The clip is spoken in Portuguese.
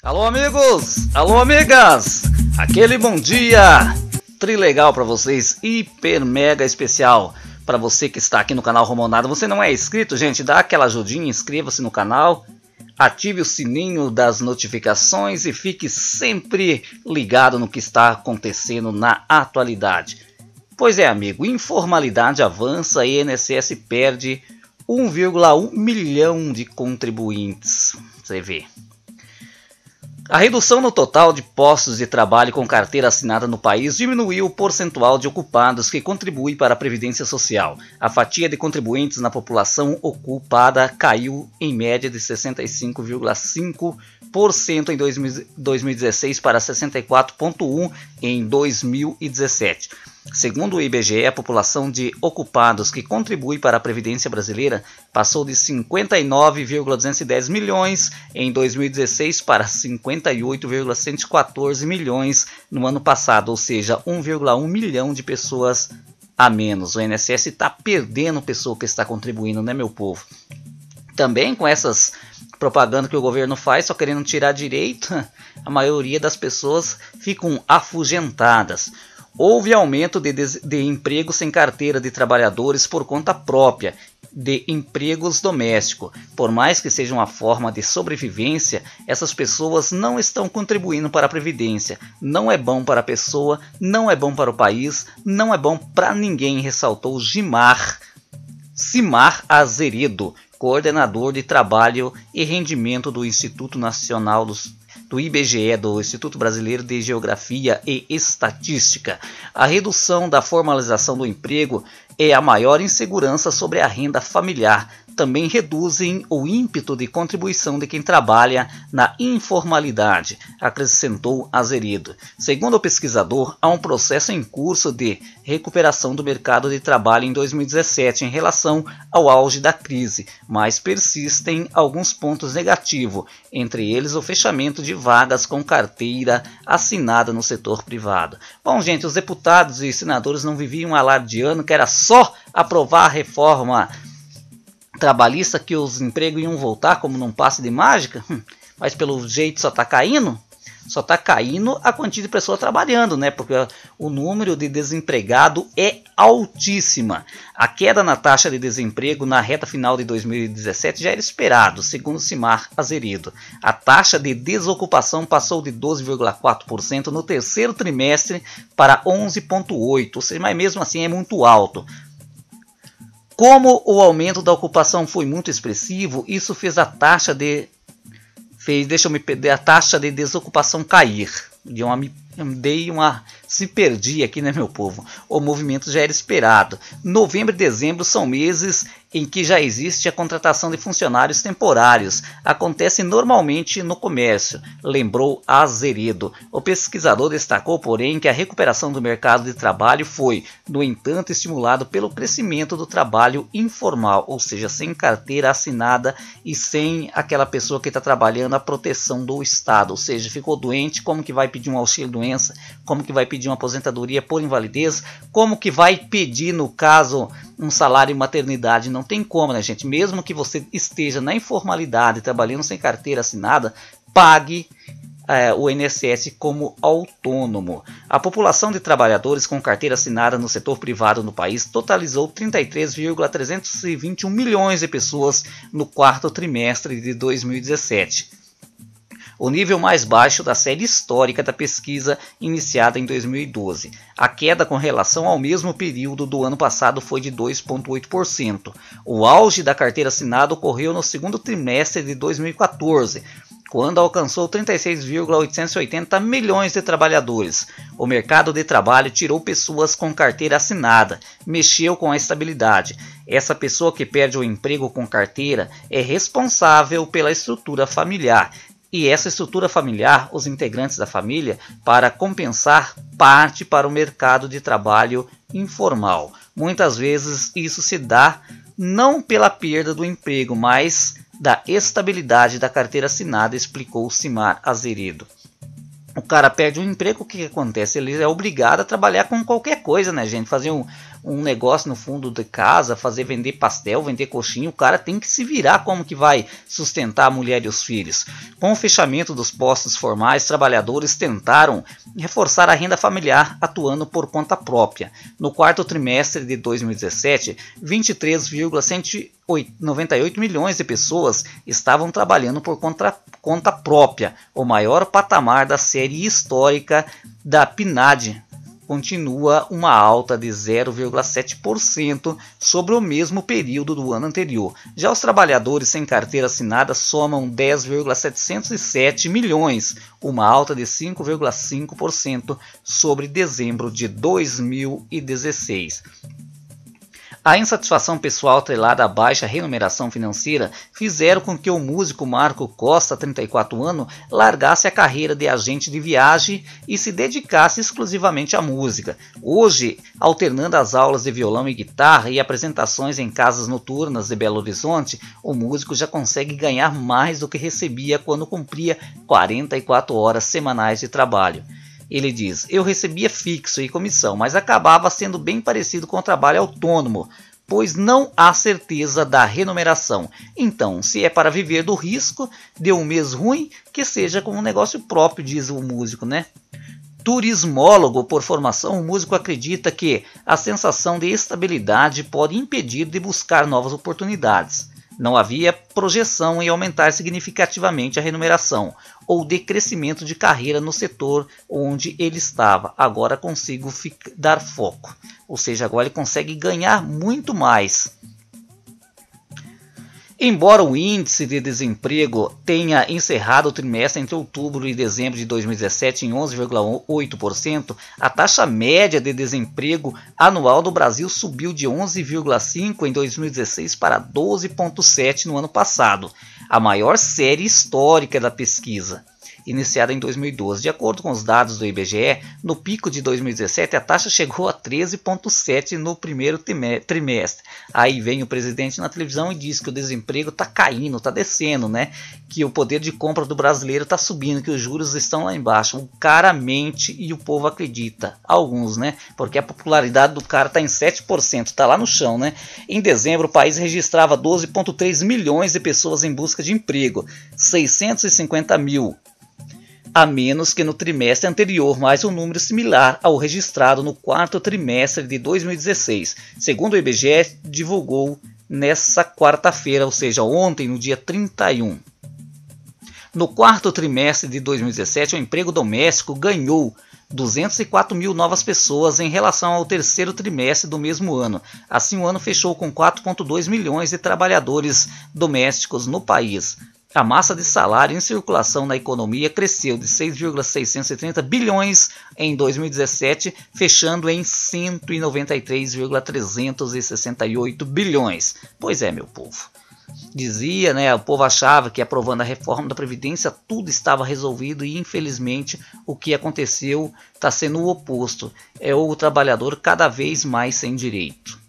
Alô amigos, alô amigas, aquele bom dia trilegal para vocês, hiper mega especial para você que está aqui no canal Romonada. Você não é inscrito, gente? Dá aquela ajudinha, inscreva-se no canal, ative o sininho das notificações e fique sempre ligado no que está acontecendo na atualidade. Pois é amigo, informalidade avança e INSS perde 1,1 milhão de contribuintes, você vê. A redução no total de postos de trabalho com carteira assinada no país diminuiu o percentual de ocupados que contribuem para a Previdência Social. A fatia de contribuintes na população ocupada caiu em média de 65,5% em 2016 para 64,1% em 2017. Segundo o IBGE, a população de ocupados que contribui para a Previdência Brasileira passou de 59,210 milhões em 2016 para 58,114 milhões no ano passado, ou seja, 1,1 milhão de pessoas a menos. O INSS está perdendo pessoa que está contribuindo, né, meu povo? Também com essas propagandas que o governo faz, só querendo tirar direito, a maioria das pessoas ficam afugentadas. Houve aumento de empregos sem carteira de trabalhadores por conta própria, de empregos domésticos. Por mais que seja uma forma de sobrevivência, essas pessoas não estão contribuindo para a Previdência. Não é bom para a pessoa, não é bom para o país, não é bom para ninguém, ressaltou Cimar Azeredo, coordenador de Trabalho e Rendimento do Instituto Nacional do IBGE, do Instituto Brasileiro de Geografia e Estatística. A redução da formalização do emprego e a maior insegurança sobre a renda familiar também reduzem o ímpeto de contribuição de quem trabalha na informalidade, acrescentou Azeredo. Segundo o pesquisador, há um processo em curso de recuperação do mercado de trabalho em 2017 em relação ao auge da crise, mas persistem alguns pontos negativos, entre eles o fechamento de vagas com carteira assinada no setor privado. Bom, gente, os deputados e senadores não viviam alardeando que era só aprovar a reforma trabalhista que os empregos iam voltar como num passe de mágica, mas pelo jeito só está caindo a quantia de pessoas trabalhando, né? Porque o número de desempregado é altíssima. A queda na taxa de desemprego na reta final de 2017 já era esperado, segundo Cimar Azeredo. A taxa de desocupação passou de 12,4% no terceiro trimestre para 11,8%, ou seja, mas mesmo assim é muito alto. Como o aumento da ocupação foi muito expressivo, isso fez a taxa de desocupação cair. Se perdi aqui, né, meu povo? O movimento já era esperado. Novembro e dezembro são meses em que já existe a contratação de funcionários temporários. Acontece normalmente no comércio, lembrou Azeredo. O pesquisador destacou, porém, que a recuperação do mercado de trabalho foi, no entanto, estimulado pelo crescimento do trabalho informal, ou seja, sem carteira assinada e sem aquela pessoa que está trabalhando a proteção do Estado, ou seja, ficou doente, como que vai pedir um auxílio-doença, como que vai pedir uma aposentadoria por invalidez, como que vai pedir, no caso, um salário em maternidade. Não tem como, né, gente? Mesmo que você esteja na informalidade, trabalhando sem carteira assinada, pague o INSS como autônomo. A população de trabalhadores com carteira assinada no setor privado no país totalizou 33,321 milhões de pessoas no quarto trimestre de 2017. O nível mais baixo da série histórica da pesquisa iniciada em 2012. A queda com relação ao mesmo período do ano passado foi de 2,8%. O auge da carteira assinada ocorreu no segundo trimestre de 2014, quando alcançou 36,880 milhões de trabalhadores. O mercado de trabalho tirou pessoas com carteira assinada, mexeu com a estabilidade. Essa pessoa que perde o emprego com carteira é responsável pela estrutura familiar. E essa estrutura familiar, os integrantes da família, para compensar, parte para o mercado de trabalho informal. Muitas vezes isso se dá não pela perda do emprego, mas da estabilidade da carteira assinada, explicou Cimar Azeredo. O cara perde um emprego, o que acontece? Ele é obrigado a trabalhar com qualquer coisa, né, gente? Fazer um negócio no fundo de casa, vender pastel, vender coxinha, o cara tem que se virar como que vai sustentar a mulher e os filhos. Com o fechamento dos postos formais, trabalhadores tentaram reforçar a renda familiar atuando por conta própria. No quarto trimestre de 2017, 23,198 milhões de pessoas estavam trabalhando por conta própria, o maior patamar da série histórica da PNAD. Continua uma alta de 0,7% sobre o mesmo período do ano anterior. Já os trabalhadores sem carteira assinada somam 10,707 milhões, uma alta de 5,5% sobre dezembro de 2016. A insatisfação pessoal atrelada à baixa remuneração financeira fizeram com que o músico Marco Costa, 34 anos, largasse a carreira de agente de viagem e se dedicasse exclusivamente à música. Hoje, alternando as aulas de violão e guitarra e apresentações em casas noturnas de Belo Horizonte, o músico já consegue ganhar mais do que recebia quando cumpria 44 horas semanais de trabalho. Ele diz: eu recebia fixo e comissão, mas acabava sendo bem parecido com o trabalho autônomo, pois não há certeza da remuneração. Então, se é para viver do risco de um mês ruim, que seja com um negócio próprio, diz o músico, né? Turismólogo por formação, o músico acredita que a sensação de estabilidade pode impedir de buscar novas oportunidades. Não havia projeção em aumentar significativamente a remuneração ou de crescimento de carreira no setor onde ele estava. Agora consigo dar foco, ou seja, agora ele consegue ganhar muito mais. Embora o índice de desemprego tenha encerrado o trimestre entre outubro e dezembro de 2017 em 11,8%, a taxa média de desemprego anual do Brasil subiu de 11,5% em 2016 para 12,7% no ano passado, a maior série histórica da pesquisa, iniciada em 2012. De acordo com os dados do IBGE, no pico de 2017 a taxa chegou a 13,7% no primeiro trimestre. Aí vem o presidente na televisão e diz que o desemprego está caindo, está descendo, né? Que o poder de compra do brasileiro está subindo, que os juros estão lá embaixo. O cara mente e o povo acredita. Alguns, né? Porque a popularidade do cara está em 7%, está lá no chão, né? Em dezembro, o país registrava 12,3 milhões de pessoas em busca de emprego, 650 mil. A menos que no trimestre anterior, mas um número similar ao registrado no quarto trimestre de 2016, segundo o IBGE divulgou nesta quarta-feira, ou seja, ontem, no dia 31. No quarto trimestre de 2017, o emprego doméstico ganhou 204 mil novas pessoas em relação ao terceiro trimestre do mesmo ano. Assim, o ano fechou com 4,2 milhões de trabalhadores domésticos no país. A massa de salário em circulação na economia cresceu de 6,630 bilhões em 2017, fechando em 193,368 bilhões. Pois é, meu povo. Dizia, né, o povo achava que aprovando a reforma da Previdência tudo estava resolvido e infelizmente o que aconteceu está sendo o oposto. É o trabalhador cada vez mais sem direito.